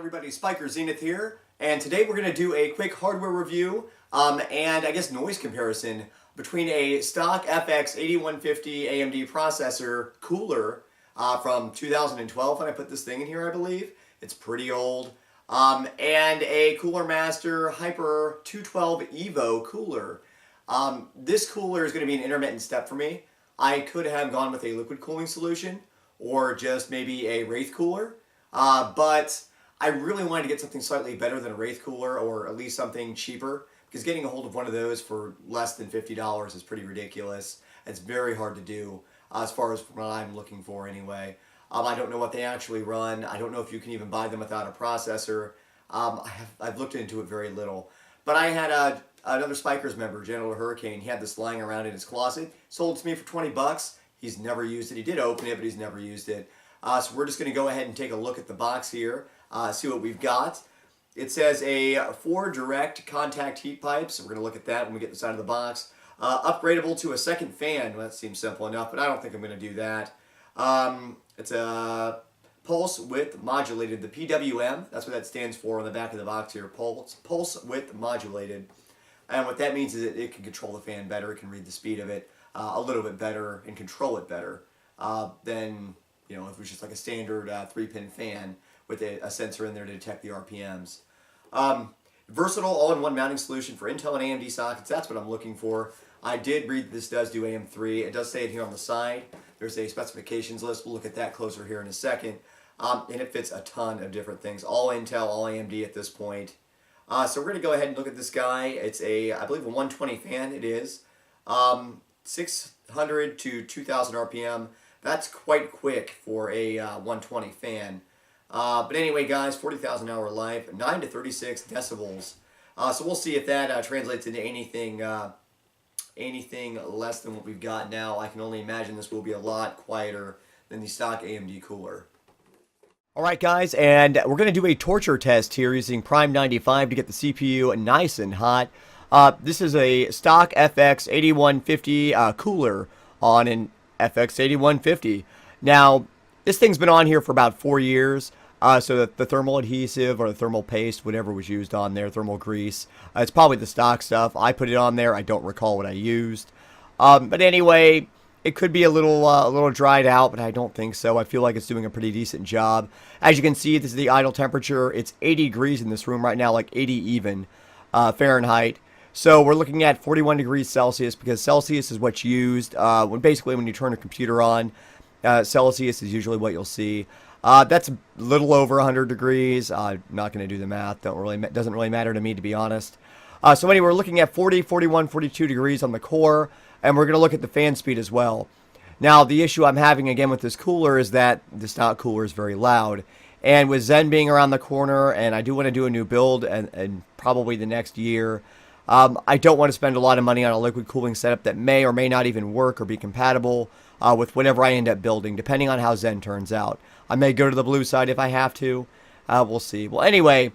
everybody, SpykerZ Xenith here, and today we're going to do a quick hardware review and I guess noise comparison between a stock FX 8150 AMD processor cooler from 2012 when I put this thing in here, I believe. It's pretty old. And a Cooler Master Hyper 212 EVO cooler. This cooler is going to be an intermittent step for me. I could have gone with a liquid cooling solution or just maybe a Wraith cooler, but I really wanted to get something slightly better than a Wraith cooler, or at least something cheaper, because getting a hold of one of those for less than $50 is pretty ridiculous. It's very hard to do as far as what I'm looking for anyway. I don't know what they actually run. I don't know if you can even buy them without a processor. I've looked into it very little. But I had another SpykerZ member, General Hurricane. He had this lying around in his closet. Sold it to me for 20 bucks. He's never used it. He did open it, but he's never used it. So we're just going to go ahead and take a look at the box here, see what we've got. It says 4 direct contact heat pipes. We're going to look at that when we get this out of the box. Upgradable to a second fan. Well, that seems simple enough, but I don't think I'm going to do that. It's a pulse width modulated, the PWM. That's what that stands for on the back of the box here. Pulse width modulated. And what that means is that it can control the fan better. It can read the speed of it a little bit better and control it better than, you know, if it was just like a standard 3-pin fan with a sensor in there to detect the RPMs. Versatile all-in-one mounting solution for Intel and AMD sockets. That's what I'm looking for. I did read that this does do AM3. It does say it here on the side. There's a specifications list. We'll look at that closer here in a second. And it fits a ton of different things. All Intel, all AMD at this point. So we're going to go ahead and look at this guy. It's I believe, a 120 fan. It is. 600 to 2000 RPM. That's quite quick for a 120 fan. But anyway, guys, 40,000 hour life, 9 to 36 decibels. So we'll see if that translates into anything less than what we've got now. I can only imagine this will be a lot quieter than the stock AMD cooler. Alright guys, and we're going to do a torture test here using Prime 95 to get the CPU nice and hot. This is a stock FX 8150 cooler on an FX 8150. Now, this thing's been on here for about 4 years. So that the thermal adhesive or the thermal paste, whatever was used on there, thermal grease, it's probably the stock stuff. I put it on there. I don't recall what I used. But anyway, it could be a little dried out, but I don't think so. I feel like it's doing a pretty decent job. As you can see, this is the idle temperature. It's 80 degrees in this room right now, like 80 even Fahrenheit. So we're looking at 41 degrees Celsius, because Celsius is what's used when you turn a computer on. Celsius is usually what you'll see. That's a little over 100 degrees. I'm not going to do the math. Doesn't really matter to me, to be honest. So anyway, we're looking at 40, 41, 42 degrees on the core, and we're going to look at the fan speed as well. Now, the issue I'm having again with this cooler is that the stock cooler is very loud. And with Zen being around the corner, and I do want to do a new build, and probably the next year, I don't want to spend a lot of money on a liquid cooling setup that may or may not even work or be compatible with whatever I end up building, depending on how Zen turns out. I may go to the blue side if I have to. We'll see. Well, anyway,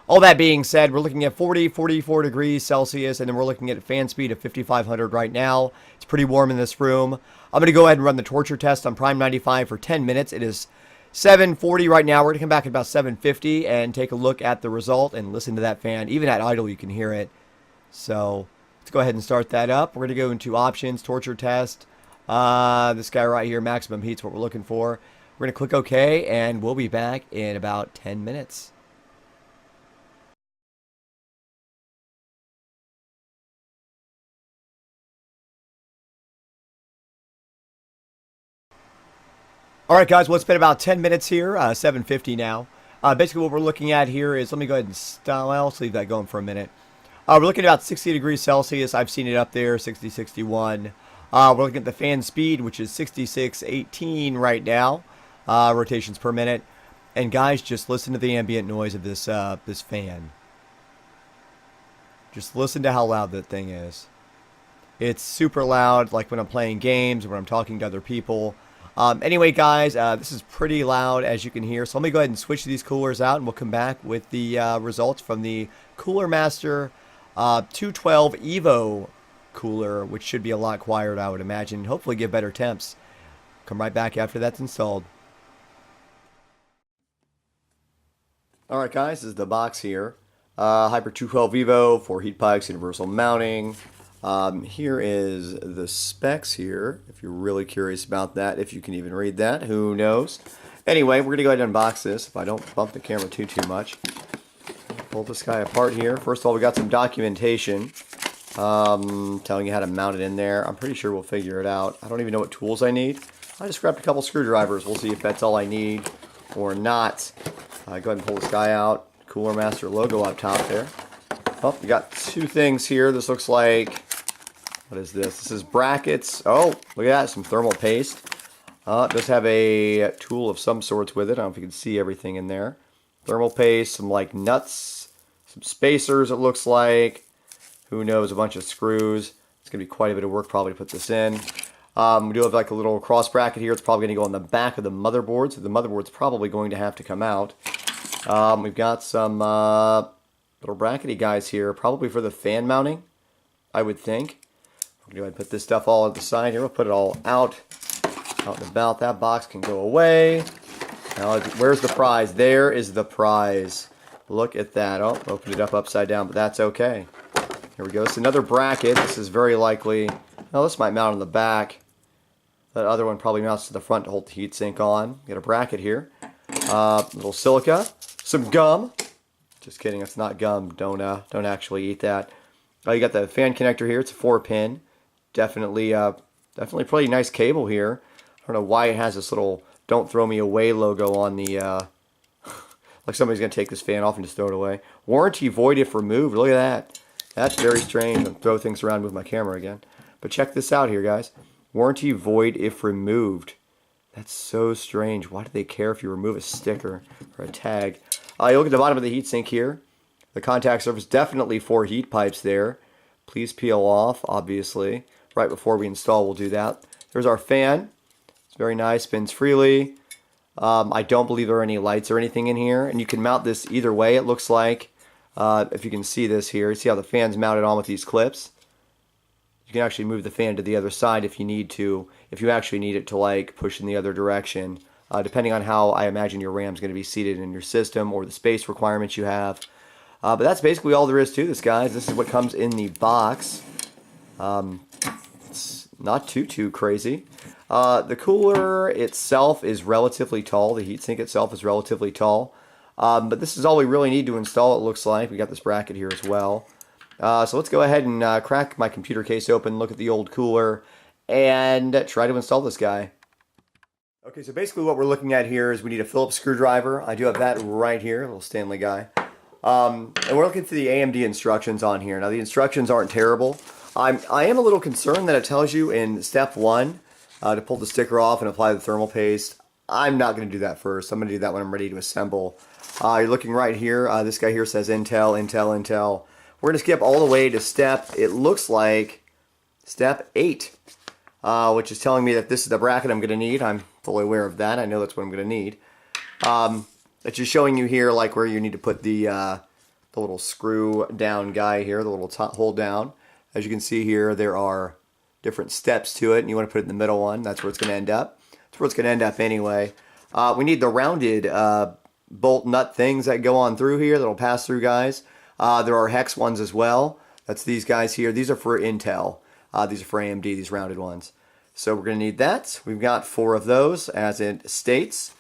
all that being said, we're looking at 40, 44 degrees Celsius, and then we're looking at a fan speed of 5,500 right now. It's pretty warm in this room. I'm going to go ahead and run the torture test on Prime 95 for 10 minutes. It is 7:40 right now. We're going to come back at about 7:50 and take a look at the result and listen to that fan. Even at idle, you can hear it. So let's go ahead and start that up. We're going to go into options, torture test. This guy right here, maximum heat's what we're looking for. We're going to click OK, and we'll be back in about 10 minutes. Alright guys, well, it's been about 10 minutes here, 7:50 now. Basically what we're looking at here is, let me go ahead and style, let's leave that going for a minute. We're looking at about 60 degrees Celsius. I've seen it up there, 60, 61. We're looking at the fan speed, which is 6618 right now. Rotations per minute. And guys, just listen to the ambient noise of this this fan. Just listen to how loud that thing is. It's super loud, like when I'm playing games, when I'm talking to other people. Anyway, guys, this is pretty loud, as you can hear. So let me go ahead and switch these coolers out, and we'll come back with the results from the Cooler Master 212 EVO cooler, which should be a lot quieter, I would imagine. Hopefully give better temps. Come right back after that's installed. Alright guys, this is the box here. Hyper 212 EVO for heat pipes, universal mounting. Here is the specs here, if you're really curious about that, if you can even read that, who knows. Anyway, we're going to go ahead and unbox this, if I don't bump the camera too much. Pull this guy apart here. First of all, we got some documentation telling you how to mount it in there. I'm pretty sure we'll figure it out. I don't even know what tools I need. I just grabbed a couple screwdrivers. We'll see if that's all I need or not. Go ahead and pull this guy out. Cooler Master logo up top there. Oh, we got two things here. This looks like, what is this? This is brackets. Oh, look at that, some thermal paste. It does have a tool of some sorts with it. I don't know if you can see everything in there. Thermal paste, some like nuts, some spacers it looks like. Who knows, a bunch of screws. It's going to be quite a bit of work probably to put this in. We do have like a little cross bracket here. It's probably going to go on the back of the motherboard, so the motherboard's probably going to have to come out. We've got some little brackety guys here, probably for the fan mounting, I would think. We're going to go ahead and put this stuff all at the side here. We'll put it all out and about. That box can go away. Now, where's the prize? There is the prize. Look at that. Oh, opened it up upside down, but that's okay. Here we go. It's another bracket. This is very likely, well, this might mount on the back. That other one probably mounts to the front to hold the heatsink on. Get a bracket here. Little silica. Some gum. Just kidding, it's not gum. Don't actually eat that. You got the fan connector here. It's a 4-pin. Definitely pretty nice cable here. I don't know why it has this little "Don't Throw Me Away" logo on the. Like somebody's gonna take this fan off and just throw it away. Warranty void if removed. Look at that. That's very strange. I'll throw things around with my camera again. But check this out here, guys. Warranty void if removed. That's so strange. Why do they care if you remove a sticker or a tag? You look at the bottom of the heatsink here. The contact surface, definitely 4 heat pipes there. Please peel off, obviously. Right before we install, we'll do that. There's our fan. It's very nice, spins freely. I don't believe there are any lights or anything in here. And you can mount this either way, it looks like. If you can see this here. See how the fan's mounted on with these clips? You can actually move the fan to the other side if you need to. If you actually need it to like push in the other direction. Depending on how I imagine your RAM's going to be seated in your system or the space requirements you have. But that's basically all there is to this, guys. This is what comes in the box. It's not too crazy. The cooler itself is relatively tall. The heatsink itself is relatively tall. But this is all we really need to install, it looks like. We got this bracket here as well. So let's go ahead and crack my computer case open, look at the old cooler, and try to install this guy. Okay, so basically what we're looking at here is we need a Phillips screwdriver. I do have that right here, a little Stanley guy. And we're looking for the AMD instructions on here. Now the instructions aren't terrible. I am a little concerned that it tells you in step 1 to pull the sticker off and apply the thermal paste. I'm not going to do that first. I'm going to do that when I'm ready to assemble. You're looking right here. This guy here says Intel, Intel, Intel. We're going to skip all the way to step, it looks like, step 8. Which is telling me that this is the bracket I'm going to need. I'm fully aware of that. I know that's what I'm going to need. It's just showing you here like where you need to put the little screw down guy here, the little hold down. As you can see here, there are different steps to it, and you want to put it in the middle one. That's where it's going to end up. That's where it's going to end up anyway. We need the rounded bolt nut things that go on through here that'll pass through, guys. There are hex ones as well. That's these guys here. These are for Intel. These are for AMD, these rounded ones. So we're going to need that. We've got 4 of those, as it states.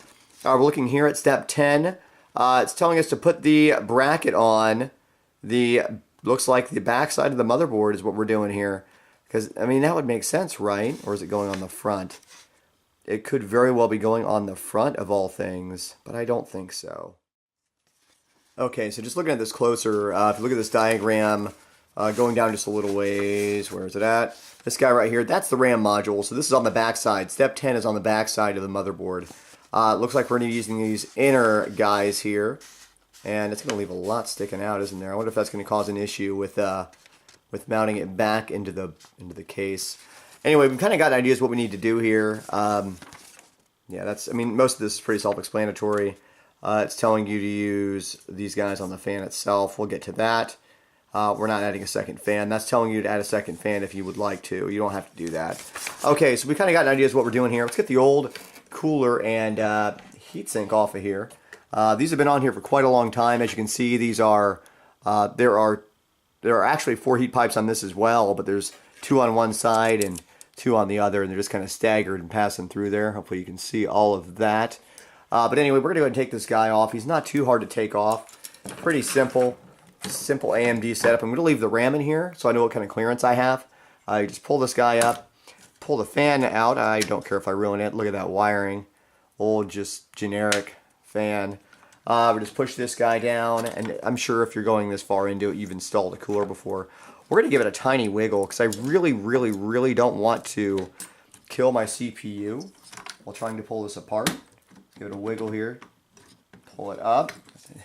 We're looking here at step 10. It's telling us to put the bracket on the, looks like the back side of the motherboard is what we're doing here. Because, I mean, that would make sense, right? Or is it going on the front? It could very well be going on the front of all things, but I don't think so. Okay, so just looking at this closer, if you look at this diagram, going down just a little ways, where is it at? This guy right here, that's the RAM module. So this is on the back side. Step 10 is on the back side of the motherboard. It looks like we're going to be using these inner guys here. And it's going to leave a lot sticking out, isn't there? I wonder if that's going to cause an issue with mounting it back into the case. Anyway, we've kind of got ideas what we need to do here. Yeah, I mean, most of this is pretty self-explanatory. It's telling you to use these guys on the fan itself. We'll get to that. We're not adding a second fan. That's telling you to add a second fan if you would like to. You don't have to do that. Okay, so we kind of got an idea of what we're doing here. Let's get the old cooler and heatsink off of here. These have been on here for quite a long time. As you can see, these are there are actually 4 heat pipes on this as well, but there's 2 on one side and 2 on the other, and they're just kind of staggered and passing through there. Hopefully you can see all of that. But anyway, we're going to go ahead and take this guy off. He's not too hard to take off. Pretty simple AMD setup. I'm going to leave the RAM in here so I know what kind of clearance I have. You just pull this guy up, pull the fan out. I don't care if I ruin it. Look at that wiring. Old, just generic fan. We just push this guy down, and I'm sure if you're going this far into it, you've installed a cooler before. We're going to give it a tiny wiggle because I really don't want to kill my CPU while trying to pull this apart. Give it a wiggle here. Pull it up.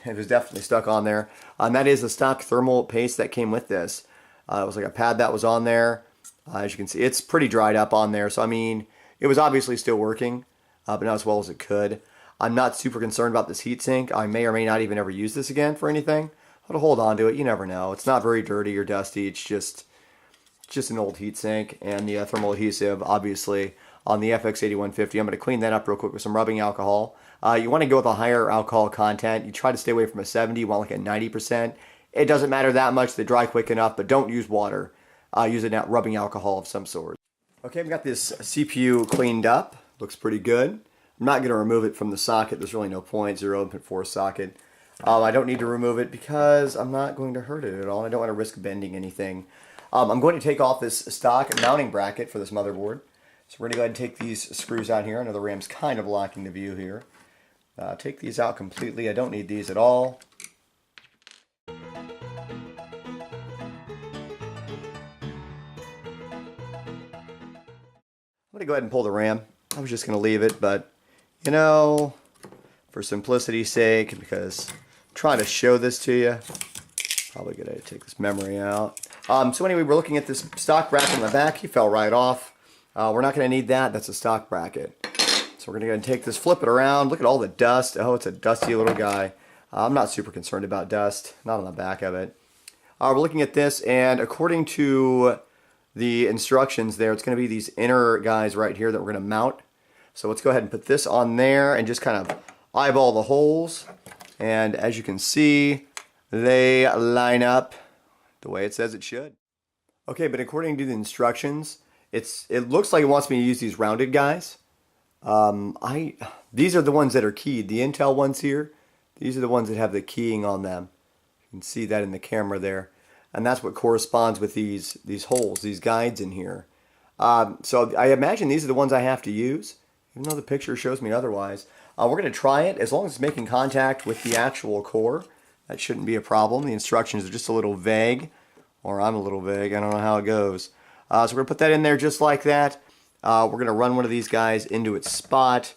It was definitely stuck on there. And that is the stock thermal paste that came with this. It was like a pad that was on there. As you can see, it's pretty dried up on there. So, I mean, it was obviously still working, but not as well as it could. I'm not super concerned about this heatsink. I may or may not even ever use this again for anything. But hold on to it. You never know. It's not very dirty or dusty. It's just an old heatsink. And the thermal adhesive, obviously, on the FX8150. I'm going to clean that up real quick with some rubbing alcohol. You want to go with a higher alcohol content. You try to stay away from a 70. You want like a 90%. It doesn't matter that much. They dry quick enough, but don't use water. Use a rubbing alcohol of some sort. Okay, we've got this CPU cleaned up. Looks pretty good. I'm not going to remove it from the socket. There's really no point. 0.4 socket. I don't need to remove it because I'm not going to hurt it at all. I don't want to risk bending anything. I'm going to take off this stock mounting bracket for this motherboard. So we're going to go ahead and take these screws out here. I know the RAM's kind of blocking the view here. Take these out completely. I don't need these at all. I'm going to go ahead and pull the RAM. I was just going to leave it, but you know, for simplicity's sake, because I'm trying to show this to you, probably going to take this memory out. So anyway, we're looking at this stock bracket in the back. He fell right off. We're not going to need that. That's a stock bracket. So we're going to go and take this, flip it around. Look at all the dust. Oh, it's a dusty little guy. I'm not super concerned about dust. Not on the back of it. We're looking at this, and according to the instructions there, it's going to be these inner guys right here that we're going to mount. So let's go ahead and put this on there and just kind of eyeball the holes. And as you can see, they line up the way it says it should. Okay, but according to the instructions, it looks like it wants me to use these rounded guys. These are the ones that are keyed. The Intel ones here, these are the ones that have the keying on them. You can see that in the camera there. And that's what corresponds with these holes, these guides in here. So I imagine these are the ones I have to use, even though the picture shows me otherwise. We're going to try it. As long as it's making contact with the actual core, that shouldn't be a problem. The instructions are just a little vague, or I'm a little vague. I don't know how it goes. So we're going to put that in there just like that. We're going to run one of these guys into its spot.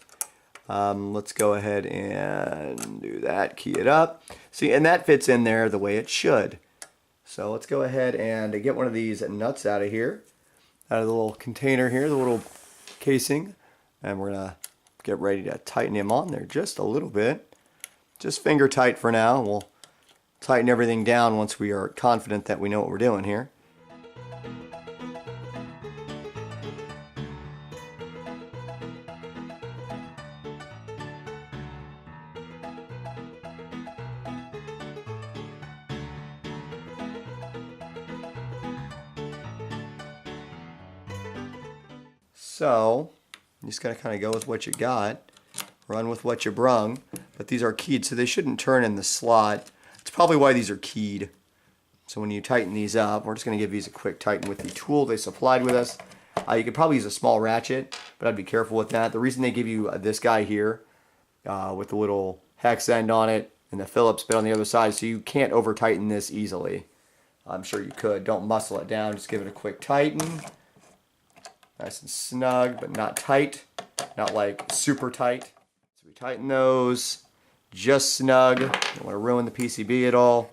Let's go ahead and do that. Key it up. See, and that fits in there the way it should. So let's go ahead and get one of these nuts out of here, out of the little container here, the little casing, and we're going to get ready to tighten him on there just a little bit. Just finger tight for now. We'll tighten everything down once we are confident that we know what we're doing here. So, you just got to kind of go with what you got, run with what you brung, but these are keyed, so they shouldn't turn in the slot. It's probably why these are keyed. So when you tighten these up, we're just going to give these a quick tighten with the tool they supplied with us. You could probably use a small ratchet, but I'd be careful with that. The reason they give you this guy here with the little hex end on it and the Phillips bit on the other side, so you can't over tighten this easily. I'm sure you could. Don't muscle it down, just give it a quick tighten. Nice and snug, but not tight. Not like super tight. So we tighten those just snug. Don't want to ruin the PCB at all.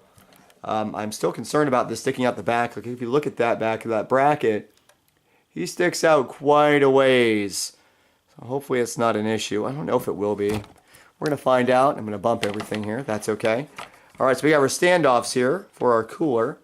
I'm still concerned about this sticking out the back. Like if you look at that back of that bracket, he sticks out quite a ways. So hopefully it's not an issue. I don't know if it will be. We're going to find out. I'm going to bump everything here. That's okay. All right, so we got our standoffs here for our cooler.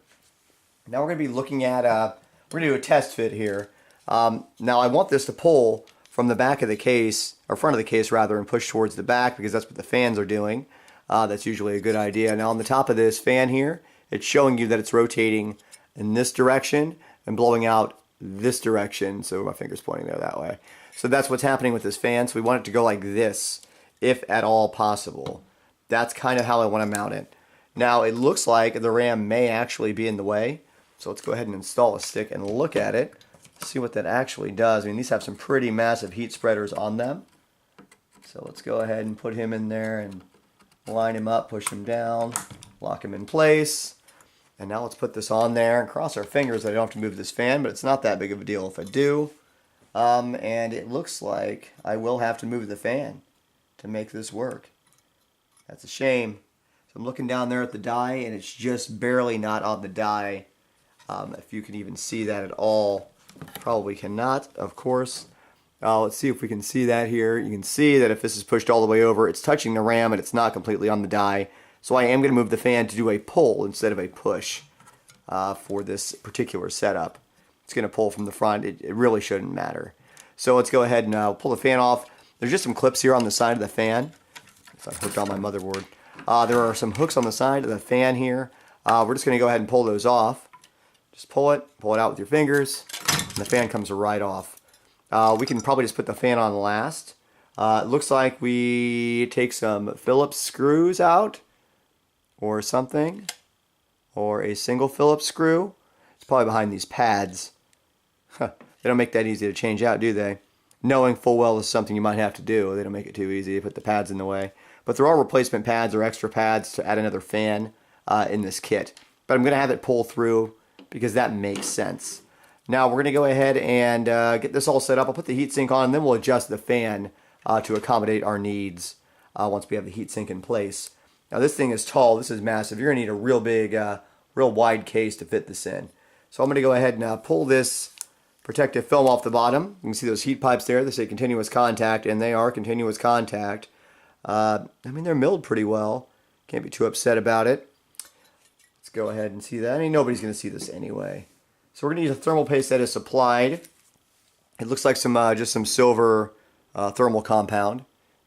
Now we're going to be looking at, we're going to do a test fit here. Now I want this to pull from the back of the case, or front of the case rather, and push towards the back because that's what the fans are doing. that's usually a good idea. Now on the top of this fan here, it's showing you that it's rotating in this direction and blowing out this direction. So my finger's pointing there that way. So that's what's happening with this fan. So we want it to go like this, if at all possible. That's kind of how I want to mount it. Now it looks like the RAM may actually be in the way. So let's go ahead and install a stick and look at it. See what that actually does. I mean, these have some pretty massive heat spreaders on them. So let's go ahead and put him in there and line him up, push him down, lock him in place. And now let's put this on there and cross our fingers that I don't have to move this fan, but it's not that big of a deal if I do. And it looks like I will have to move the fan to make this work. That's a shame. So I'm looking down there at the die, and it's just barely not on the die. If you can even see that at all. Probably cannot, of course. Let's see if we can see that here. You can see that if this is pushed all the way over, it's touching the RAM and it's not completely on the die. So I am going to move the fan to do a pull instead of a push for this particular setup. It's going to pull from the front. It really shouldn't matter. So let's go ahead and pull the fan off. There's just some clips here on the side of the fan. So I hooked on my motherboard. There are some hooks on the side of the fan here. We're just going to go ahead and pull those off. Just pull it out with your fingers, and the fan comes right off. We can probably just put the fan on last. It looks like we take some Phillips screws out, or something, or a single Phillips screw. It's probably behind these pads. They don't make that easy to change out, do they? Knowing full well this is something you might have to do. They don't make it too easy to put the pads in the way. But there are replacement pads or extra pads to add another fan in this kit. But I'm going to have it pull through because that makes sense. Now we're going to go ahead and get this all set up. I'll put the heatsink on, and then we'll adjust the fan to accommodate our needs once we have the heatsink in place. Now this thing is tall. This is massive. You're going to need a real big, real wide case to fit this in. So I'm going to go ahead and pull this protective film off the bottom. You can see those heat pipes there. They say continuous contact, and they are continuous contact. I mean, they're milled pretty well. Can't be too upset about it. Let's go ahead and see that. I mean, nobody's going to see this anyway. So we're going to use a thermal paste that is supplied. It looks like some just some silver thermal compound.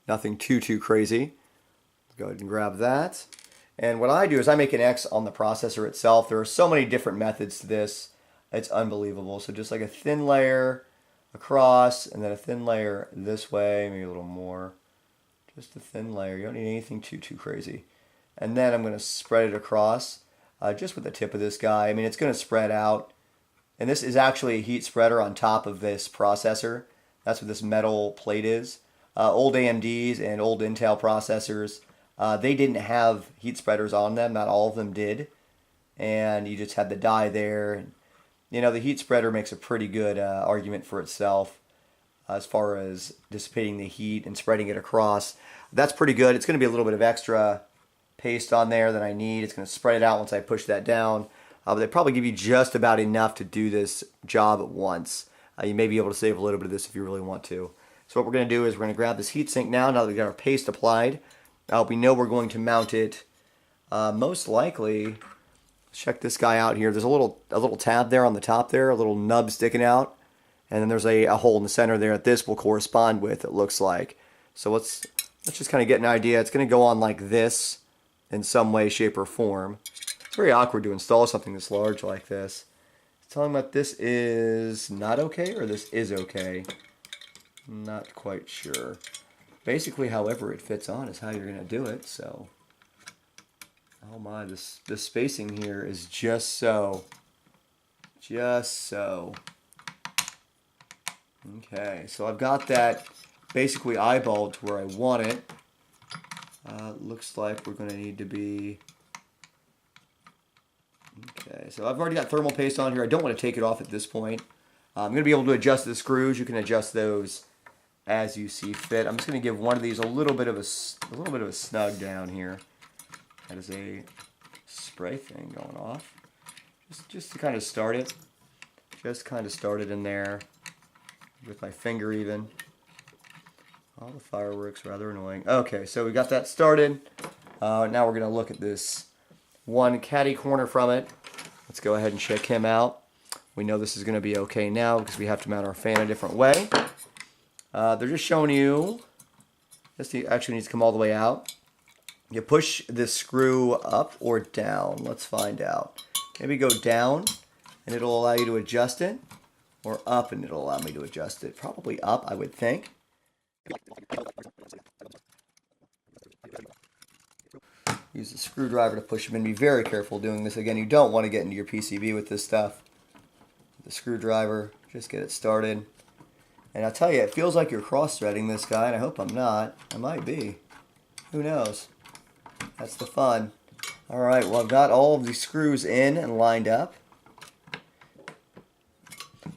Nothing too crazy. Let's go ahead and grab that. And what I do is I make an X on the processor itself. There are so many different methods to this. It's unbelievable. So just like a thin layer across, and then a thin layer this way, maybe a little more. Just a thin layer. You don't need anything too crazy. And then I'm going to spread it across just with the tip of this guy. I mean, it's going to spread out. And this is actually a heat spreader on top of this processor. That's what this metal plate is. Old AMDs and old Intel processors, they didn't have heat spreaders on them. Not all of them did. And you just had the die there. You know, the heat spreader makes a pretty good argument for itself as far as dissipating the heat and spreading it across. That's pretty good. It's going to be a little bit of extra paste on there that I need. It's going to spread it out once I push that down. But they probably give you just about enough to do this job at once. You may be able to save a little bit of this if you really want to. So what we're going to do is we're going to grab this heatsink now that we've got our paste applied. We know we're going to mount it most likely. Check this guy out here. There's a little tab there on the top there, a little nub sticking out. And then there's a hole in the center there that this will correspond with, it looks like. So let's just kind of get an idea. It's going to go on like this in some way, shape, or form. It's very awkward to install something this large like this. It's telling me that this is not okay or this is okay. Not quite sure. Basically, however it fits on is how you're going to do it. So, oh my, this spacing here is just so. Okay, so I've got that basically eyeballed to where I want it. Looks like we're going to need to be... Okay, so I've already got thermal paste on here. I don't want to take it off at this point. I'm going to be able to adjust the screws. You can adjust those as you see fit. I'm just going to give one of these a little bit of a snug down here. That is a spray thing going off. Just to kind of start it. Just kind of start it in there with my finger even. All the fireworks, rather annoying. Okay, so we got that started. Now we're going to look at this one catty corner from it. Let's go ahead and check him out. We know this is going to be okay now because we have to mount our fan a different way. They're just showing you this actually needs to come all the way out. You push this screw up or down. Let's find out. Maybe go down and it'll allow you to adjust it, or up and it'll allow me to adjust it. Probably up, I would think. Use the screwdriver to push them in. Be very careful doing this. Again, you don't want to get into your PCB with this stuff. The screwdriver, just get it started. And I'll tell you, it feels like you're cross-threading this guy, and I hope I'm not. I might be. Who knows? That's the fun. Alright, well, I've got all of the screws in and lined up.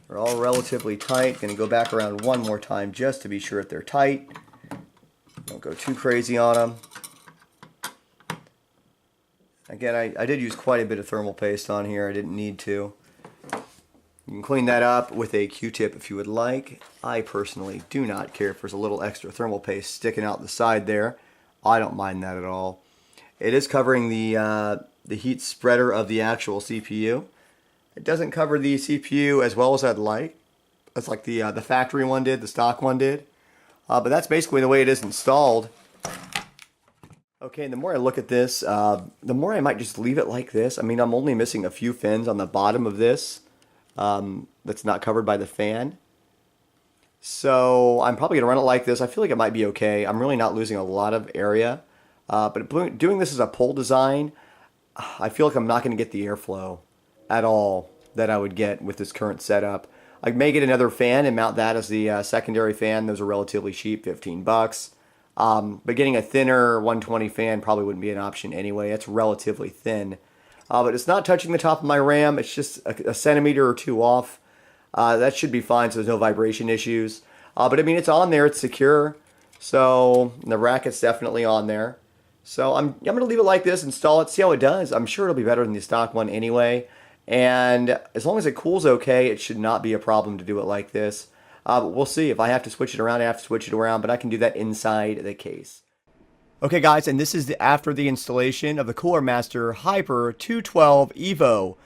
They're all relatively tight. Going to go back around one more time just to be sure that they're tight. Don't go too crazy on them. Again, I did use quite a bit of thermal paste on here. I didn't need to. You can clean that up with a Q-tip if you would like. I personally do not care if there's a little extra thermal paste sticking out the side there. I don't mind that at all. It is covering the heat spreader of the actual CPU. It doesn't cover the CPU as well as I'd like. That's like the factory one did, the stock one did. But that's basically the way it is installed. Okay, and the more I look at this, the more I might just leave it like this. I mean, I'm only missing a few fins on the bottom of this. That's not covered by the fan. So I'm probably going to run it like this. I feel like it might be okay. I'm really not losing a lot of area. But doing this as a pull design, I feel like I'm not going to get the airflow at all that I would get with this current setup. I may get another fan and mount that as the secondary fan. Those are relatively cheap, 15 bucks. But getting a thinner 120 fan probably wouldn't be an option anyway. It's relatively thin. But it's not touching the top of my RAM. It's just a centimeter or two off. That should be fine, so there's no vibration issues. But I mean, it's on there. It's secure. So the bracket's definitely on there. So I'm going to leave it like this, install it, see how it does. I'm sure it'll be better than the stock one anyway. And as long as it cools okay, it should not be a problem to do it like this. But we'll see. If I have to switch it around, I have to switch it around. But I can do that inside the case. Okay guys, and this is after the installation of the Cooler Master Hyper 212 EVO.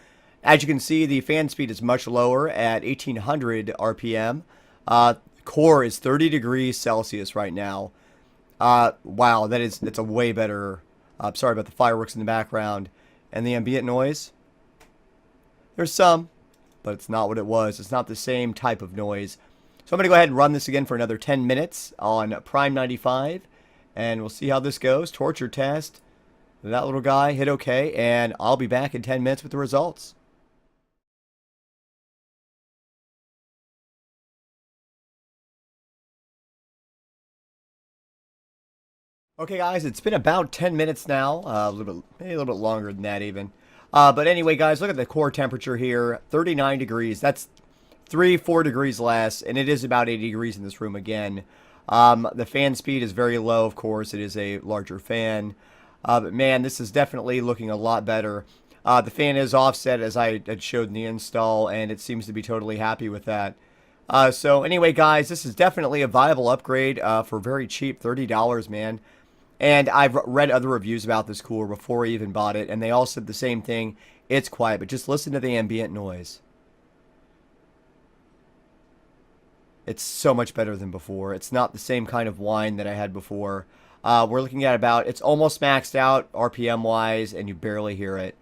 As you can see, the fan speed is much lower at 1800 RPM. Core is 30 degrees Celsius right now. Wow, that's a way better. Sorry about the fireworks in the background and the ambient noise. There's some, but it's not what it was. It's not the same type of noise. So I'm going to go ahead and run this again for another 10 minutes on Prime 95. And we'll see how this goes. Torture test. That little guy hit okay. And I'll be back in 10 minutes with the results. Okay guys, it's been about 10 minutes now. Maybe a little bit longer than that even. But anyway guys, look at the core temperature here. 39 degrees. That's 3-4 degrees less. And it is about 80 degrees in this room again. The fan speed is very low, of course. It is a larger fan. But man, this is definitely looking a lot better. The fan is offset as I had showed in the install, and it seems to be totally happy with that. So anyway, guys, this is definitely a viable upgrade for very cheap, $30, man. And I've read other reviews about this cooler before I even bought it, and they all said the same thing. It's quiet, but just listen to the ambient noise. It's so much better than before. It's not the same kind of whine that I had before. We're looking at about, it's almost maxed out RPM-wise, and you barely hear it.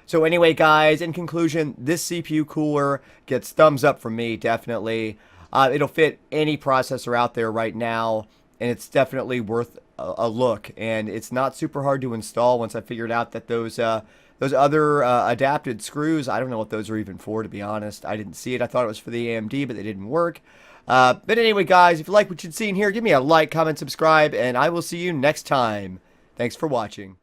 So anyway, guys, in conclusion, this CPU cooler gets thumbs up from me, definitely. It'll fit any processor out there right now, and it's definitely worth a look. And it's not super hard to install once I figured out that those other adapted screws, I don't know what those are even for, to be honest. I didn't see it. I thought it was for the AMD, but they didn't work. But anyway, guys, if you like what you've seen here, give me a like, comment, subscribe, and I will see you next time. Thanks for watching.